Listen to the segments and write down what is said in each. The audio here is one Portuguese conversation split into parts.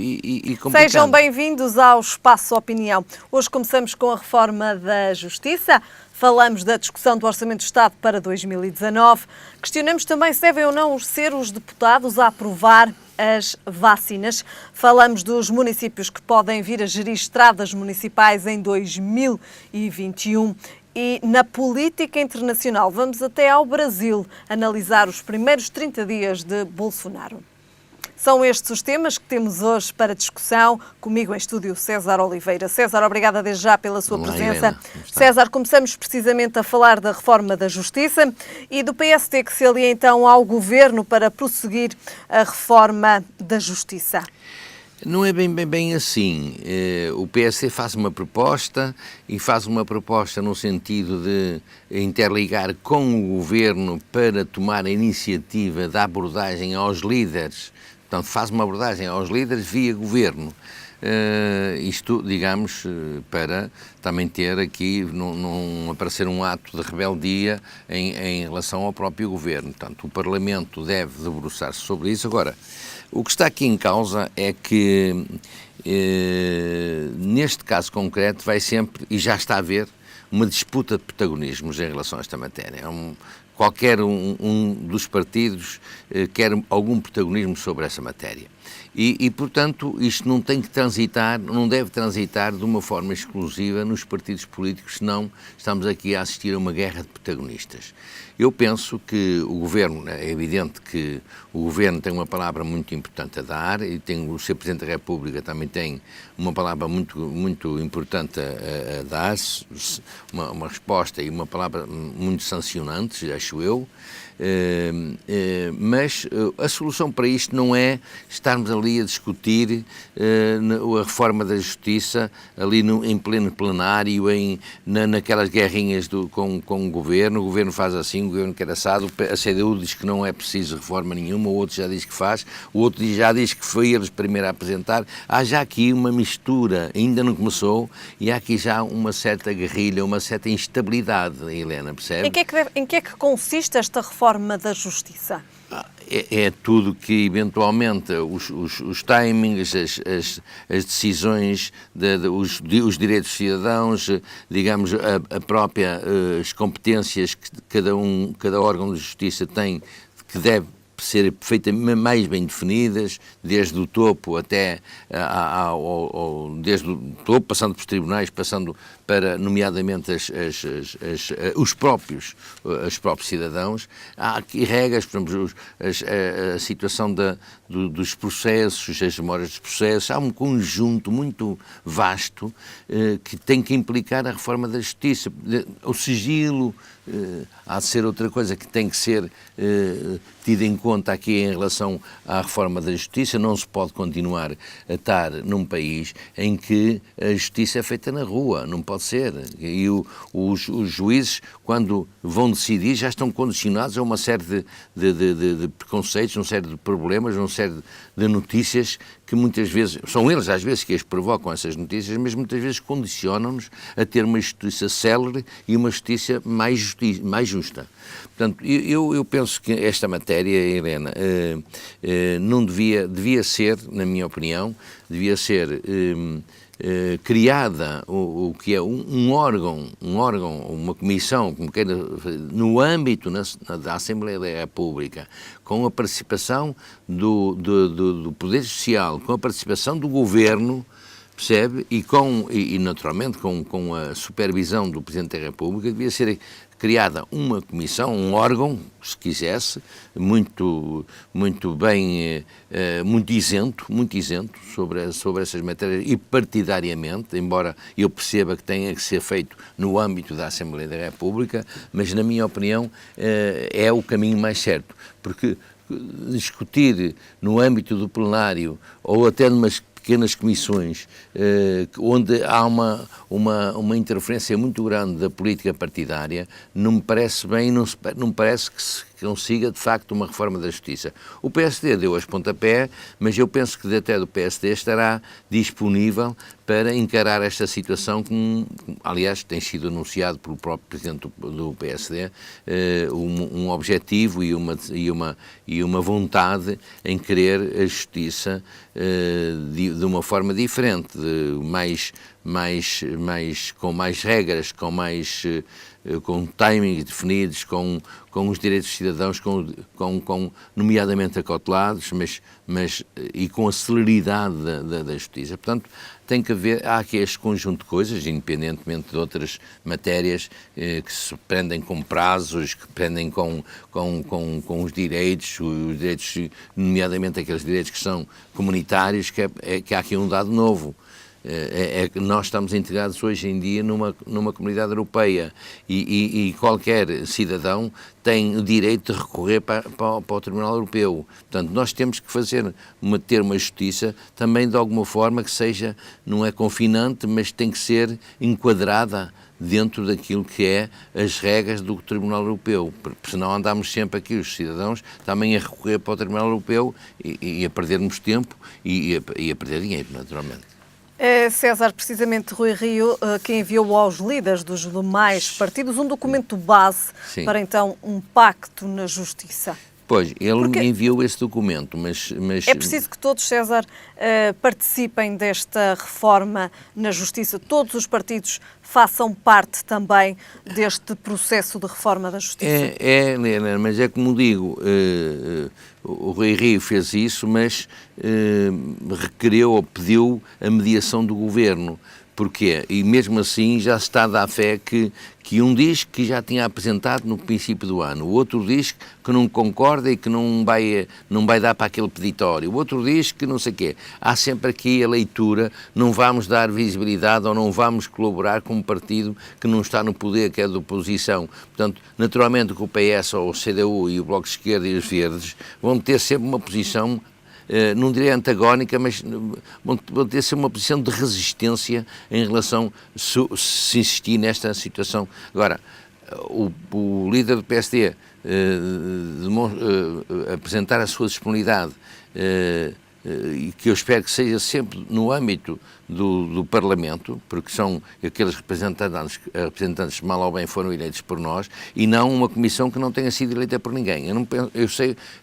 e complicado. Sejam bem-vindos ao Espaço Opinião. Hoje começamos com a reforma da Justiça. Falamos da discussão do Orçamento de Estado para 2019. Questionamos também se devem ou não ser os deputados a aprovar as vacinas. Falamos dos municípios que podem vir a gerir estradas municipais em 2021. E na política internacional, vamos até ao Brasil analisar os primeiros 30 dias de Bolsonaro. São estes os temas que temos hoje para discussão. Comigo em estúdio César Oliveira. César, obrigada desde já pela sua presença. César, começamos precisamente a falar da reforma da Justiça e do PST que se alia então ao Governo para prosseguir a reforma da Justiça. Não é bem assim. O PSD faz uma proposta e faz uma proposta no sentido de interligar com o Governo para tomar a iniciativa da abordagem aos líderes. Portanto, faz uma abordagem aos líderes via Governo. Isto, digamos, para também ter aqui, não aparecer um ato de rebeldia em relação ao próprio Governo. Portanto, o Parlamento deve debruçar-se sobre isso. Agora, o que está aqui em causa é que, neste caso concreto, vai sempre, e já está a haver, uma disputa de protagonismos em relação a esta matéria. Qualquer um dos partidos quer algum protagonismo sobre essa matéria. E, portanto, isto não tem que transitar, não deve transitar de uma forma exclusiva nos partidos políticos, senão estamos aqui a assistir a uma guerra de protagonistas. Eu penso que o Governo, é evidente que o Governo tem uma palavra muito importante a dar, e o Sr. Presidente da República também tem uma palavra muito importante a dar, uma resposta e uma palavra muito sancionantes, acho eu. Mas a solução para isto não é estarmos ali a discutir a reforma da Justiça ali em pleno plenário, naquelas guerrinhas com o Governo faz assim, o Governo quer assado, a CDU diz que não é preciso reforma nenhuma, o outro já diz que faz, o outro já diz que foi eles primeiro a apresentar. Há já aqui uma mistura, ainda não começou, e há aqui já uma certa guerrilha, uma certa instabilidade, Helena, percebe? Em que é que consiste esta reforma da Justiça? É tudo que, eventualmente, os timings, as decisões, os direitos dos cidadãos, digamos, as competências que cada órgão de justiça tem, que deve ser perfeitamente mais bem definidas, desde o topo até desde o topo, passando pelos tribunais, passando para, nomeadamente, os próprios cidadãos. Há aqui regras, por exemplo, a situação dos processos, as memórias dos processos. Há um conjunto muito vasto que tem que implicar a reforma da Justiça. O sigilo há de ser outra coisa que tem que ser tida em conta aqui em relação à reforma da Justiça. Não se pode continuar a estar num país em que a justiça é feita na rua, não pode ser. E os juízes, quando vão decidir, já estão condicionados a uma série de preconceitos, uma série de problemas, uma série de notícias que muitas vezes, são eles às vezes que as provocam, essas notícias, mas muitas vezes condicionam-nos a ter uma justiça célere e uma justiça mais justa. Portanto, eu penso que esta matéria, Helena, não devia ser, na minha opinião, devia ser criada o que é um órgão, uma comissão, como queira, no âmbito da Assembleia da República, com a participação do Poder Social, com a participação do Governo, percebe? E naturalmente com a supervisão do Presidente da República, devia ser criada uma comissão, um órgão, se quisesse, muito bem, muito isento sobre essas matérias e partidariamente, embora eu perceba que tenha que ser feito no âmbito da Assembleia da República, mas na minha opinião é o caminho mais certo, porque discutir no âmbito do plenário ou até numas pequenas comissões, onde há uma interferência muito grande da política partidária, não me parece bem, não me parece consiga, de facto, uma reforma da Justiça. O PSD deu as pontapé, mas eu penso que até do PSD estará disponível para encarar esta situação, como, aliás, tem sido anunciado pelo próprio Presidente do PSD, um objetivo e uma vontade em querer a Justiça de uma forma diferente, com mais regras, com timings definidos, com os direitos dos cidadãos, nomeadamente acautelados, e com a celeridade da Justiça. Portanto, há aqui este conjunto de coisas, independentemente de outras matérias que se prendem com prazos, que prendem com os direitos, nomeadamente aqueles direitos que são comunitários, que há aqui um dado novo. É que nós estamos integrados hoje em dia numa comunidade europeia e qualquer cidadão tem o direito de recorrer para o Tribunal Europeu. Portanto, nós temos que ter uma justiça também de alguma forma que seja, não é confinante, mas tem que ser enquadrada dentro daquilo que é as regras do Tribunal Europeu, porque senão andamos sempre aqui, os cidadãos, também a recorrer para o Tribunal Europeu e a perdermos tempo e a perder dinheiro, naturalmente. César, precisamente Rui Rio, que enviou aos líderes dos demais partidos um documento base para então um pacto na Justiça. Pois, ele enviou esse documento, mas... É preciso que todos, César, participem desta reforma na Justiça, todos os partidos façam parte também deste processo de reforma da Justiça. Helena, mas é como digo, o Rui Rio fez isso, mas requereu ou pediu a mediação do Governo. Porquê? E mesmo assim já se está a dar fé que um diz que já tinha apresentado no princípio do ano, o outro diz que não concorda e que não vai dar para aquele peditório, o outro diz que não sei o quê. Há sempre aqui a leitura, não vamos dar visibilidade ou não vamos colaborar com um partido que não está no poder, que é da oposição. Portanto, naturalmente que o PS ou o CDU e o Bloco de Esquerda e os Verdes vão ter sempre uma posição, não direi antagónica, mas vão ter sempre uma posição de resistência em relação, se insistir nesta situação. Agora, o líder do PSD apresentar a sua disponibilidade, e que eu espero que seja sempre no âmbito do Parlamento, porque são aqueles representantes mal ou bem foram eleitos por nós, e não uma comissão que não tenha sido eleita por ninguém.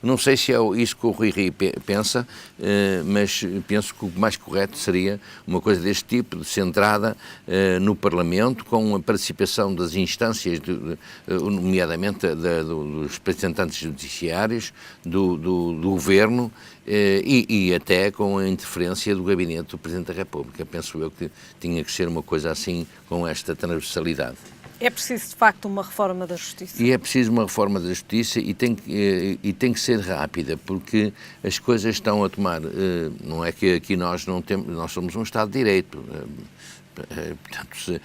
Não sei se é isso que o Rui Rio pensa, mas penso que o mais correto seria uma coisa deste tipo, centrada no Parlamento, com a participação das instâncias, nomeadamente dos representantes judiciários, do Governo, e até com a interferência do Gabinete do Presidente da República. Penso eu que tinha que ser uma coisa assim, com esta transversalidade. É preciso, de facto, uma reforma da Justiça. E é preciso uma reforma da Justiça e tem que ser rápida, porque as coisas estão a tomar... não é que aqui nós somos um Estado de Direito. Portanto,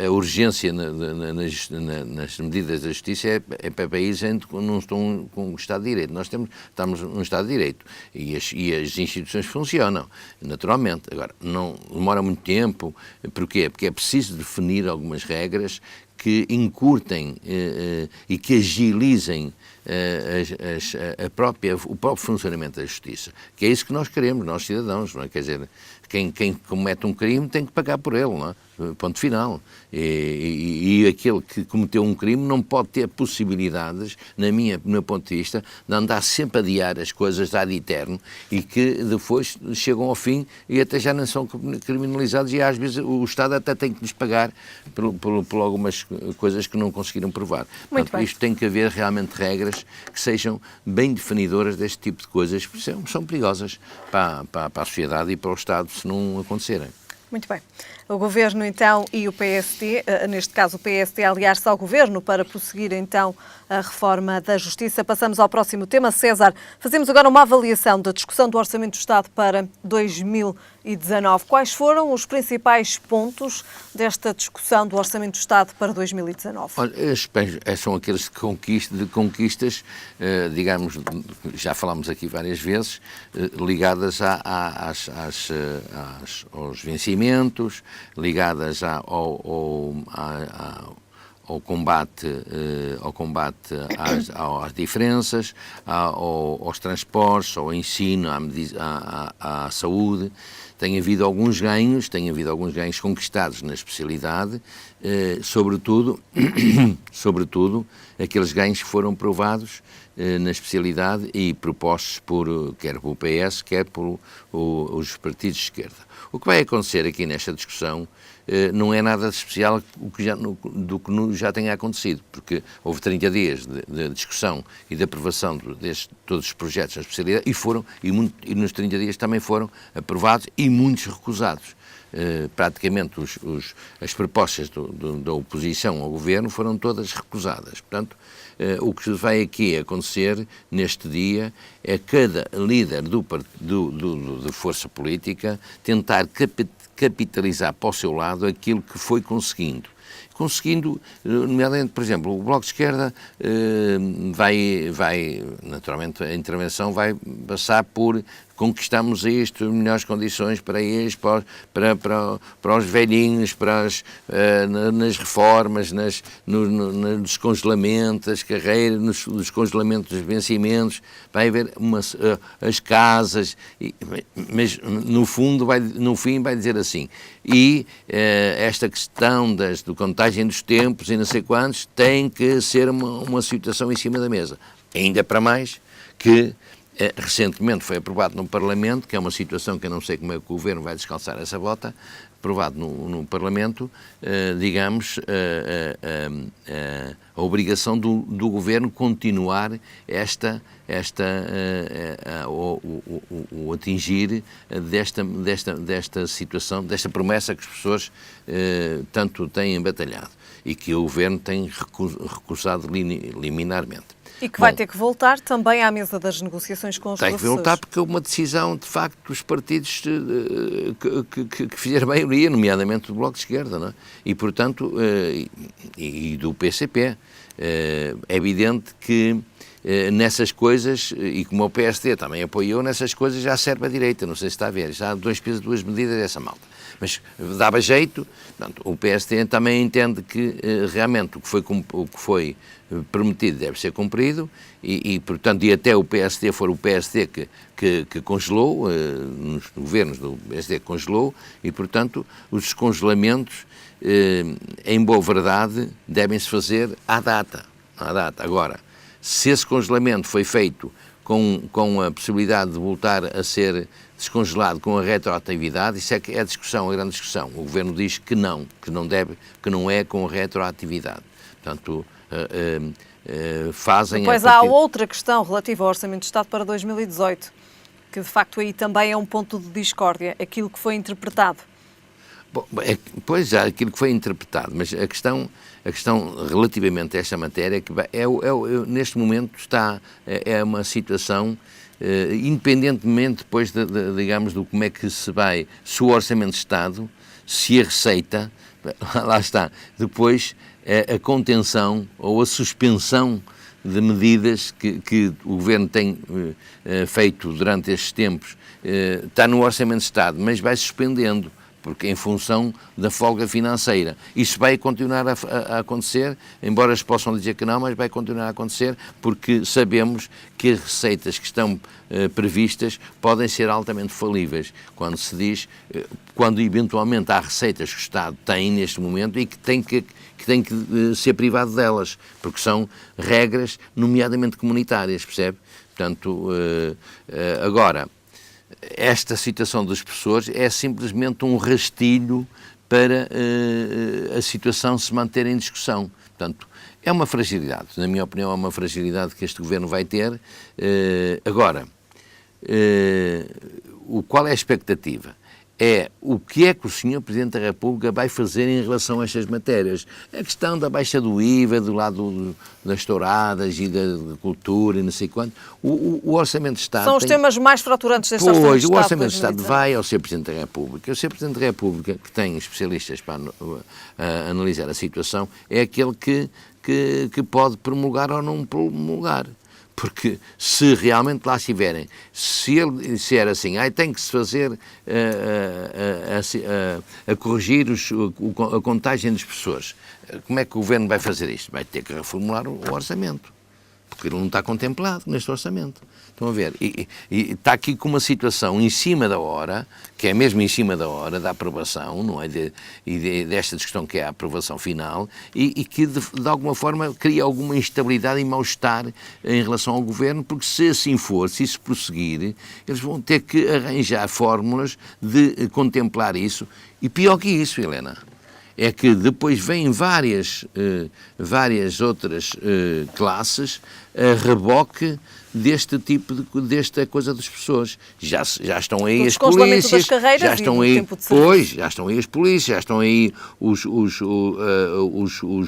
a urgência nas medidas da Justiça é para países que não estão com o Estado de Direito. Nós estamos num Estado de Direito e as instituições funcionam, naturalmente. Agora, não demora muito tempo. Porquê? Porque é preciso definir algumas regras que encurtem e que agilizem o próprio funcionamento da Justiça, que é isso que nós queremos, nós cidadãos, não é? Quer dizer, quem comete um crime tem que pagar por ele, não é? Ponto final. E aquele que cometeu um crime não pode ter possibilidades, no meu ponto de vista, de andar sempre a adiar as coisas ad eterno e que depois chegam ao fim e até já não são criminalizados e às vezes o Estado até tem que lhes pagar por algumas coisas que não conseguiram provar. Portanto, isto tem que haver realmente regras que sejam bem definidoras deste tipo de coisas, porque são perigosas para a sociedade e para o Estado se não acontecerem. Muito bem. O Governo, então, e o PSD, neste caso o PSD, aliar-se ao Governo para prosseguir, então, a reforma da Justiça. Passamos ao próximo tema. César, fazemos agora uma avaliação da discussão do Orçamento do Estado para 2019. Quais foram os principais pontos desta discussão do Orçamento do Estado para 2019? Olha, são aqueles de conquistas, digamos, já falámos aqui várias vezes, ligadas aos vencimentos, ligadas às diferenças, aos transportes, ao ensino, à saúde. Tem havido alguns ganhos conquistados na especialidade, sobretudo aqueles ganhos que foram provados na especialidade e propostos quer pelo PS, quer por os partidos de esquerda. O que vai acontecer aqui nesta discussão não é nada de especial do que já tenha acontecido, porque houve 30 dias de discussão e de aprovação de todos os projetos na especialidade e nos 30 dias também foram aprovados e muitos recusados. Praticamente as propostas da oposição ao governo foram todas recusadas. Portanto, o que vai aqui acontecer neste dia é cada líder de força política tentar capitalizar para o seu lado aquilo que foi conseguindo, nomeadamente, por exemplo, o Bloco de Esquerda naturalmente, a intervenção vai passar por conquistamos isto, melhores condições para isto, para os velhinhos, nas reformas, no descongelamento das carreiras, no descongelamento dos vencimentos, vai haver as casas, mas no fim vai dizer assim, e esta questão do contagem dos tempos e não sei quantos tem que ser uma situação em cima da mesa. Ainda para mais que recentemente foi aprovado no Parlamento, que é uma situação que eu não sei como é que o Governo vai descalçar essa bota, aprovado no Parlamento, a obrigação do Governo continuar o atingir desta situação, desta promessa que as pessoas tanto têm batalhado e que o Governo tem recusado liminarmente. E que vai ter que voltar também à mesa das negociações com os professores. Tem que voltar porque é uma decisão, de facto, dos partidos que fizeram a maioria, nomeadamente do Bloco de Esquerda, não é? E, portanto, e do PCP. É evidente que nessas coisas, e como o PSD também apoiou, nessas coisas já serve a direita, não sei se está a ver, já há 2 pesos, 2 medidas dessa malta. Mas dava jeito, portanto, o PSD também entende que realmente o que foi prometido deve ser cumprido e portanto, e até o PSD for o PSD que congelou, nos governos do PSD que congelou, e portanto os descongelamentos, em boa verdade, devem-se fazer à data. Agora, se esse congelamento foi feito com a possibilidade de voltar a ser descongelado com a retroatividade, isso é que é a discussão, a grande discussão. O Governo diz que não deve, que não é com a retroatividade. Portanto, fazem... Depois há outra questão relativa ao Orçamento de Estado para 2018, que de facto aí também é um ponto de discórdia, aquilo que foi interpretado. Bom, pois há aquilo que foi interpretado, mas a questão relativamente a esta matéria é que neste momento é uma situação, independentemente depois digamos, do como é que se o Orçamento de Estado, se a receita, lá está, depois a contenção ou a suspensão de medidas que o Governo tem feito durante estes tempos, está no Orçamento de Estado, mas vai suspendendo, porque em função da folga financeira. Isso vai continuar a acontecer, embora eles possam dizer que não, mas vai continuar a acontecer, porque sabemos que as receitas que estão previstas podem ser altamente falíveis, quando eventualmente há receitas que o Estado tem neste momento e que tem que ser privado delas, porque são regras nomeadamente comunitárias, percebe? Portanto, agora, esta situação dos professores é simplesmente um rastilho para a situação se manter em discussão. Portanto, é uma fragilidade, na minha opinião, é uma fragilidade que este Governo vai ter. Agora, qual é a expectativa? É o que é que o Sr. Presidente da República vai fazer em relação a estas matérias. A questão da baixa do IVA, do lado das touradas e da cultura e não sei quanto. O Orçamento de Estado... São os temas mais fraturantes deste Orçamento de Estado. O Orçamento de Estado vai ao Sr. Presidente da República. O Sr. Presidente da República, que tem especialistas para analisar a situação, é aquele que pode promulgar ou não promulgar. Porque se realmente lá estiverem, se ele disser assim, tem que se fazer a corrigir a contagem dos professores, como é que o Governo vai fazer isto? Vai ter que reformular o orçamento, porque ele não está contemplado neste orçamento. Estão a ver? E está aqui com uma situação em cima da hora, que é mesmo em cima da hora da aprovação, não é? Desta discussão que é a aprovação final, e que de alguma forma cria alguma instabilidade e mal-estar em relação ao Governo, porque se assim for, se isso prosseguir, eles vão ter que arranjar fórmulas de contemplar isso. E pior que isso, Helena, é que depois vêm várias outras classes a reboque desta coisa das pessoas. Já estão aí as polícias, já estão aí, já estão aí as polícias, já estão aí os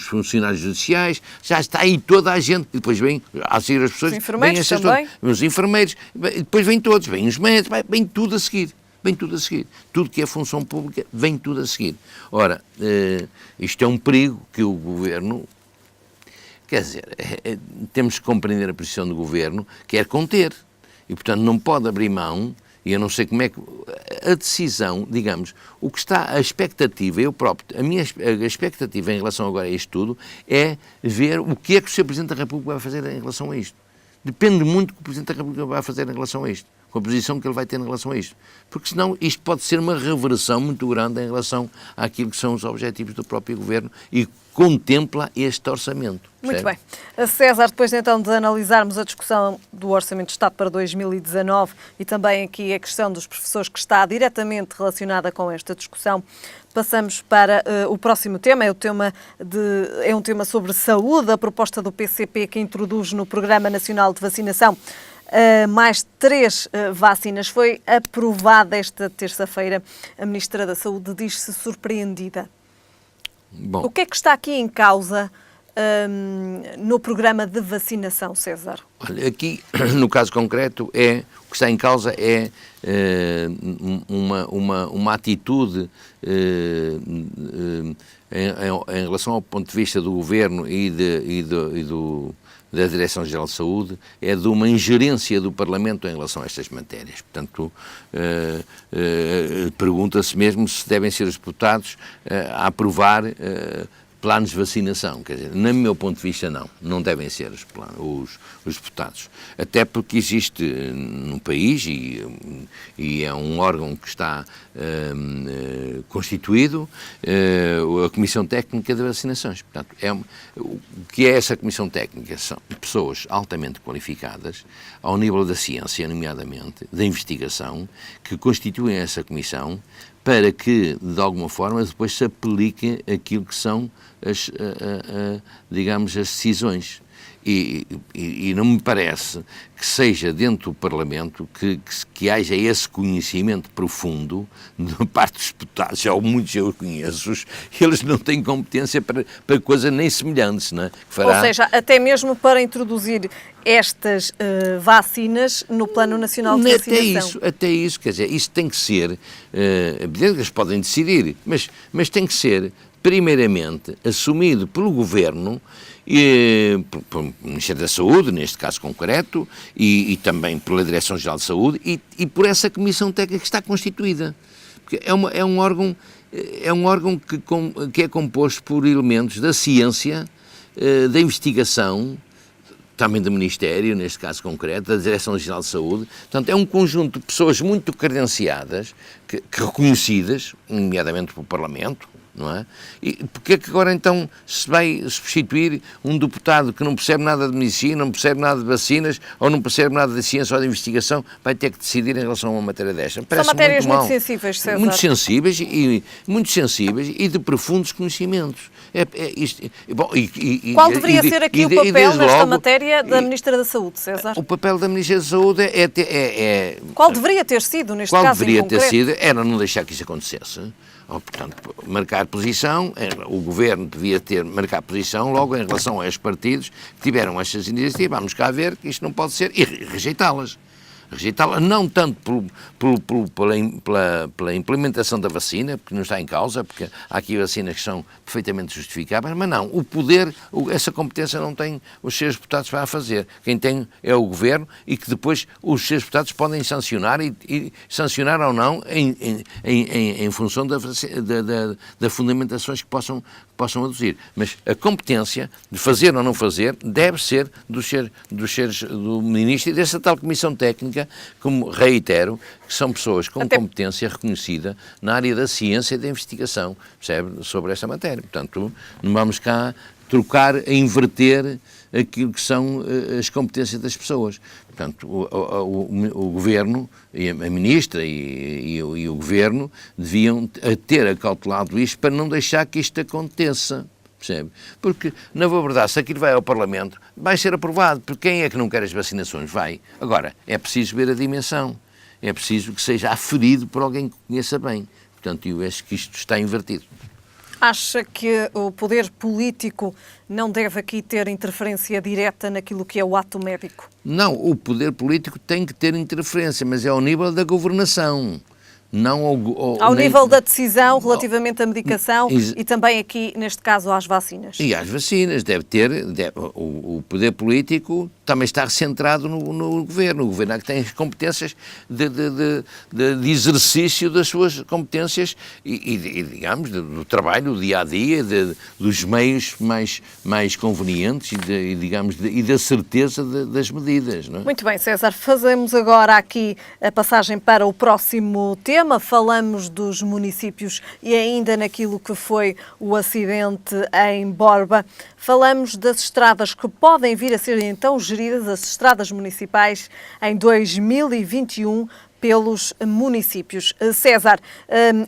funcionários judiciais, já está aí toda a gente, e depois vem a seguir as pessoas, os enfermeiros também, os enfermeiros, depois vêm todos, vêm os médicos, vem tudo a seguir. Vem tudo a seguir. Tudo que é função pública, vem tudo a seguir. Ora, isto é um perigo que o Governo, quer dizer, temos que compreender a posição do Governo, quer conter. E, portanto, não pode abrir mão, e eu não sei como é que... A decisão, digamos, o que está, a expectativa, a minha expectativa em relação agora a isto tudo, é ver o que é que o Sr. Presidente da República vai fazer em relação a isto. Depende muito do que o Presidente da República vai fazer em relação a isto, com a posição que ele vai ter em relação a isto. Porque senão isto pode ser uma reversão muito grande em relação àquilo que são os objetivos do próprio Governo e contempla este orçamento. Muito bem. César, depois então de analisarmos a discussão do Orçamento de Estado para 2019 e também aqui a questão dos professores que está diretamente relacionada com esta discussão, passamos para o próximo tema. É um tema sobre saúde, a proposta do PCP que introduz no Programa Nacional de Vacinação mais 3 vacinas. Foi aprovada esta terça-feira. A Ministra da Saúde diz-se surpreendida. Bom, o que é que está aqui em causa no programa de vacinação, César? Olha, aqui, no caso concreto, o que está em causa é uma atitude em relação ao ponto de vista do Governo e da Direção-Geral de Saúde, é de uma ingerência do Parlamento em relação a estas matérias. Portanto, pergunta-se mesmo se devem ser os deputados a aprovar planos de vacinação. Quer dizer, no meu ponto de vista, não devem ser os deputados. Até porque existe no país, e é um órgão que está constituído, a Comissão Técnica de Vacinações. Portanto, o que é essa Comissão Técnica? São pessoas altamente qualificadas, ao nível da ciência, nomeadamente, da investigação, que constituem essa comissão para que, de alguma forma, depois se aplique aquilo que são digamos, as decisões. E não me parece que seja dentro do Parlamento que haja esse conhecimento profundo da parte dos deputados. Já muitos eu conheço, eles não têm competência para coisas nem semelhantes, não é? Ou seja, até mesmo para introduzir estas vacinas no Plano Nacional de Vacinação. Até isso, quer dizer, isso tem que ser, evidente que eles podem decidir, mas tem que ser primeiramente assumido pelo Governo, pelo Ministério da Saúde, neste caso concreto, e também pela Direção-Geral de Saúde, e por essa Comissão Técnica que está constituída. Porque é um órgão que é composto por elementos da ciência, da investigação, também do Ministério, neste caso concreto, da Direção-Geral de Saúde. Portanto, é um conjunto de pessoas muito credenciadas, que reconhecidas, nomeadamente pelo Parlamento, não é? E porque é que agora então se vai substituir um deputado que não percebe nada de medicina, não percebe nada de vacinas, ou não percebe nada de ciência ou de investigação, vai ter que decidir em relação a uma matéria desta? São matérias muito sensíveis, César. Muito sensíveis e de profundos conhecimentos. Qual deveria ser aqui o papel nesta matéria da Ministra da Saúde, César? O papel da Ministra da Saúde Qual deveria ter sido, neste caso, em concreto? Qual deveria ter sido era não deixar que isso acontecesse. Portanto, marcar posição, o Governo devia marcar posição logo em relação a estes partidos que tiveram estas iniciativas. Vamos cá ver que isto não pode ser, e rejeitá-las. rejeitá-la, não tanto pela implementação da vacina, porque não está em causa, porque há aqui vacinas que são perfeitamente justificáveis, mas não, o poder, essa competência não tem os seus deputados para a fazer. Quem tem é o Governo, e que depois os seus deputados podem sancionar e sancionar ou não em função das fundamentações que possam aduzir. Mas a competência de fazer ou não fazer deve ser do Ministro e dessa tal Comissão Técnica, como reitero, que são pessoas com competência reconhecida na área da ciência e da investigação, percebe, sobre esta matéria. Portanto, não vamos cá trocar, inverter aquilo que são as competências das pessoas. Portanto, o Governo, a Ministra e o Governo deviam ter acautelado isto para não deixar que isto aconteça. Percebe? Porque, na verdade, se aquilo vai ao Parlamento, vai ser aprovado, porque quem é que não quer as vacinações? Vai. Agora, é preciso ver a dimensão. É preciso que seja aferido por alguém que conheça bem. Portanto, eu acho que isto está invertido. Acha que o poder político não deve aqui ter interferência direta naquilo que é o ato médico? Não, o poder político tem que ter interferência, mas é ao nível da governação. Não ao nível da decisão relativamente à medicação e também aqui, neste caso, às vacinas. E às vacinas, o poder político também está centrado no Governo. O Governo é que tem as competências de exercício das suas competências e digamos, do trabalho, do dia-a-dia, dos meios mais convenientes e da certeza das medidas. Não é? Muito bem, César. Fazemos agora aqui a passagem para o próximo tema. Falamos dos municípios e ainda naquilo que foi o acidente em Borba. Falamos das estradas que podem vir a ser então geridas, as estradas municipais, em 2021 pelos municípios. César,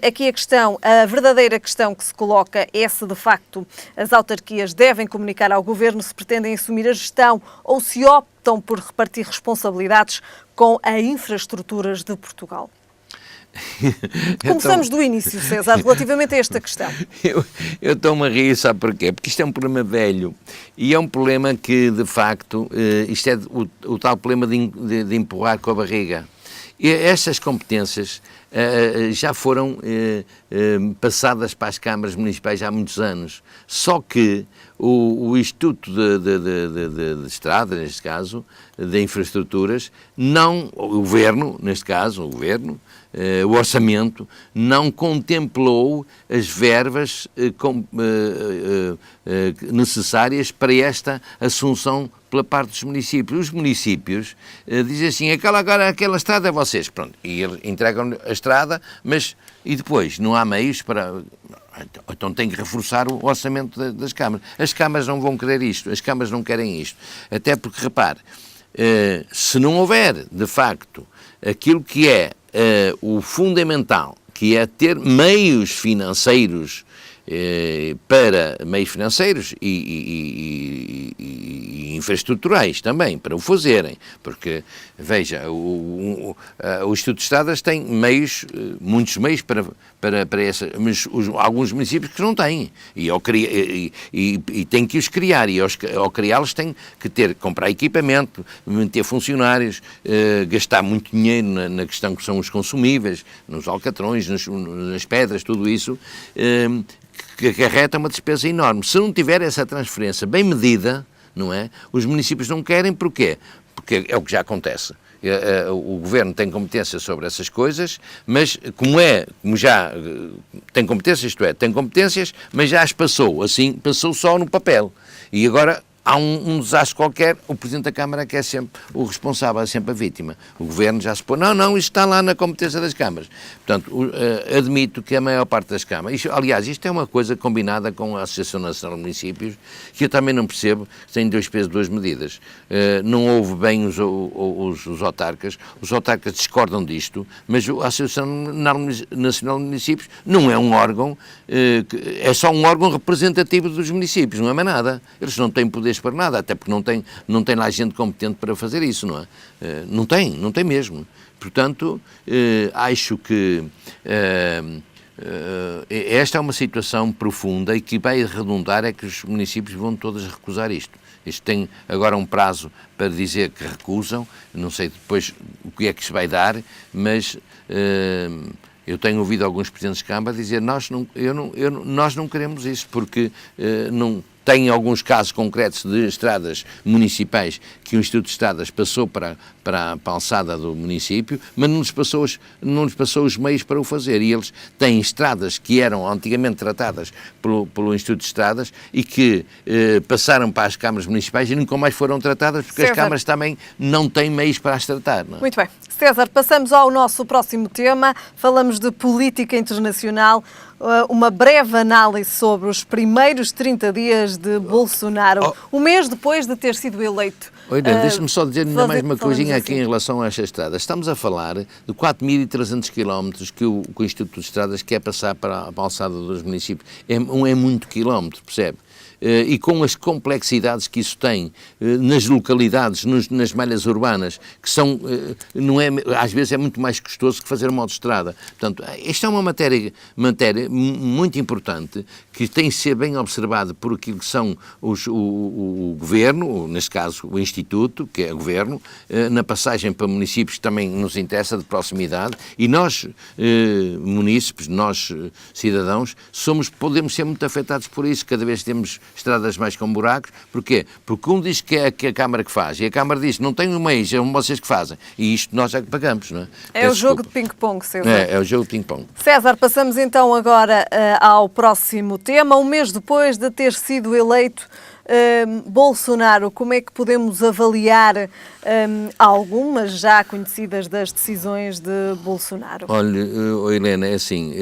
aqui a verdadeira questão que se coloca é se de facto as autarquias devem comunicar ao Governo se pretendem assumir a gestão ou se optam por repartir responsabilidades com as infraestruturas de Portugal. Começamos do início, César, relativamente a esta questão. Eu estou-me a rir, sabe porquê? Porque isto é um problema velho e é um problema que, de facto, isto é o tal problema de empurrar com a barriga. E estas competências já foram passadas para as câmaras municipais há muitos anos, só que o Instituto de Estrada, neste caso, de Infraestruturas, o Governo, neste caso, o orçamento, não contemplou as verbas necessárias para esta assunção pela parte dos municípios. Os municípios dizem assim, aquela estrada é vocês, pronto, e eles entregam a estrada, e depois não há meios para... Então tem que reforçar o orçamento das câmaras. As câmaras não vão querer isto, as câmaras não querem isto. Até porque, repare, se não houver, de facto, aquilo que é o fundamental, que é ter meios financeiros para meios financeiros e infraestruturais também, para o fazerem, porque, veja, o Instituto de Estradas tem muitos meios para essa, mas alguns municípios que não têm, e têm que os criar, e ao criá-los têm que comprar equipamento, manter funcionários, gastar muito dinheiro na questão que são os consumíveis, nos alcatrões, nas pedras, tudo isso, que acarreta uma despesa enorme. Se não tiver essa transferência bem medida, não é? Os municípios não querem, porquê? Porque é o que já acontece. O Governo tem competência sobre essas coisas, mas como já tem competências, tem competências, mas já as passou, assim, passou só no papel. E agora há um desastre qualquer, o Presidente da Câmara que é sempre o responsável, é sempre a vítima. O Governo já se põe, não, isto está lá na competência das câmaras. Portanto, admito que a maior parte das câmaras, aliás, isto é uma coisa combinada com a Associação Nacional de Municípios, que eu também não percebo, tem 2 pesos, 2 medidas. Não houve bem os autarcas discordam disto, mas a Associação Nacional de Municípios não é um órgão, é só um órgão representativo dos municípios, não é mais nada. Eles não têm poderes para nada, até porque não tem lá gente competente para fazer isso, não é? Não tem mesmo. Portanto, acho que esta é uma situação profunda e que vai redundar é que os municípios vão todos recusar isto. Isto tem agora um prazo para dizer que recusam, não sei depois o que é que se vai dar, mas eu tenho ouvido alguns presidentes de Câmara dizer nós não queremos isso, porque não... Tem alguns casos concretos de estradas municipais que o Instituto de Estradas passou para a alçada do município, mas não lhes passou os meios para o fazer. E eles têm estradas que eram antigamente tratadas pelo Instituto de Estradas e que passaram para as câmaras municipais e nunca mais foram tratadas porque as câmaras também não têm meios para as tratar. Não é? Muito bem. César, passamos ao nosso próximo tema. Falamos de política internacional. Uma breve análise sobre os primeiros 30 dias de Bolsonaro, um mês depois de ter sido eleito. Olha, deixa-me só dizer ainda mais uma coisinha aqui em relação a esta estrada. Estamos a falar de 4.300 km que o Instituto de Estradas quer passar para a alçada dos municípios. É muito quilómetro, percebe? E com as complexidades que isso tem nas localidades, nas malhas urbanas, que são, não é, às vezes é muito mais custoso que fazer uma autoestrada. Portanto, esta é uma matéria muito importante, que tem de ser bem observada por aquilo que são o Governo, neste caso o Instituto, que é o Governo, na passagem para municípios que também nos interessa de proximidade, e nós, munícipes, nós, cidadãos, podemos ser muito afetados por isso, cada vez temos estradas mais com buracos. Porquê? Porque um diz que é a Câmara que faz, e a Câmara diz, não tenho meios, é vocês que fazem, e isto nós é que pagamos, não é? É o jogo de ping-pong, César. É o jogo de ping-pong. César, passamos então agora ao próximo tema. Um mês depois de ter sido eleito Bolsonaro, como é que podemos avaliar algumas já conhecidas das decisões de Bolsonaro? Olha, Helena, é assim,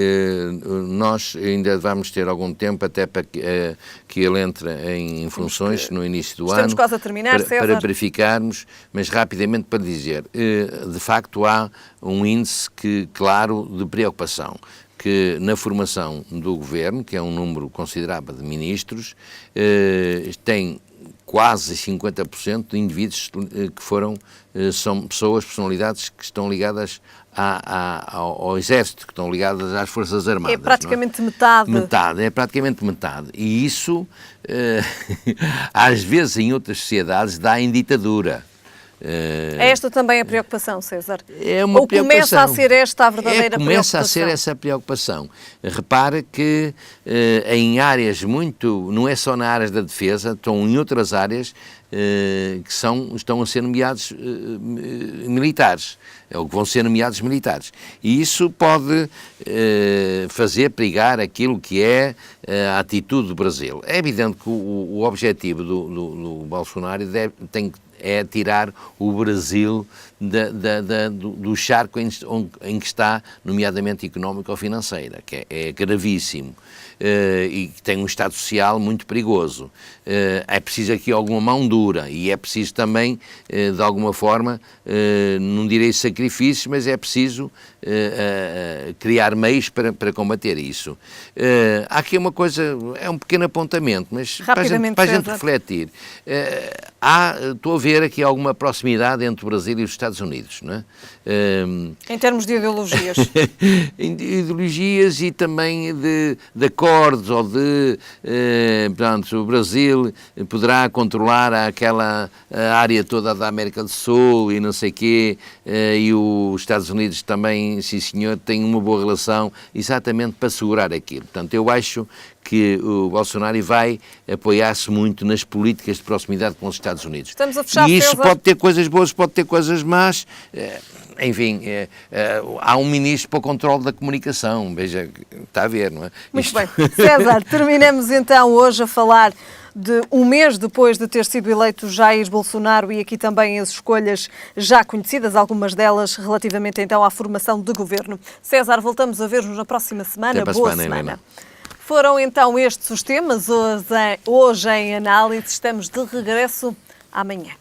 nós ainda vamos ter algum tempo até para que ele entre em funções no início do ano. Estamos quase a terminar, César. Para verificarmos, mas rapidamente para dizer, de facto há um índice claro de preocupação, que na formação do Governo, que é um número considerável de ministros, tem quase 50% de indivíduos que são personalidades que estão ligadas ao Exército, que estão ligadas às Forças Armadas. É praticamente metade. É praticamente metade. E isso, às vezes, em outras sociedades, dá em ditadura. É esta também a preocupação, César? É uma Ou preocupação. Começa a ser esta a verdadeira preocupação? Começa a ser essa preocupação. Repara que em áreas não é só na área da defesa, estão em outras áreas que estão a ser nomeados militares, ou que vão ser nomeados militares. E isso pode fazer perigar aquilo que é a atitude do Brasil. É evidente que o objetivo do Bolsonaro é tirar o Brasil do charco em que está, nomeadamente económico ou financeira, que é gravíssimo. E que tem um Estado social muito perigoso. É preciso aqui alguma mão dura e é preciso também, de alguma forma, não direi sacrifícios, mas é preciso criar meios para combater isso. Há aqui uma coisa, é um pequeno apontamento, mas para a gente refletir. Estou a ver aqui alguma proximidade entre o Brasil e os Estados Unidos, não é? Em termos de ideologias. Ideologias e também de acordos, ou portanto, o Brasil poderá controlar aquela área toda da América do Sul e não sei quê, e os Estados Unidos também, sim senhor, têm uma boa relação exatamente para segurar aquilo. Portanto, eu acho que o Bolsonaro vai apoiar-se muito nas políticas de proximidade com os Estados Unidos. Estamos a fechar, e isso César. pode ter coisas boas, pode ter coisas más. Enfim, há um ministro para o controle da comunicação. Veja, está a ver, não é? Muito bem. César, terminamos então hoje a falar de um mês depois de ter sido eleito Jair Bolsonaro e aqui também as escolhas já conhecidas, algumas delas relativamente então à formação de governo. César, voltamos a ver-nos na próxima semana. Até para Boa a semana, semana. Helena. Foram então estes os temas hoje em análise. Estamos de regresso amanhã.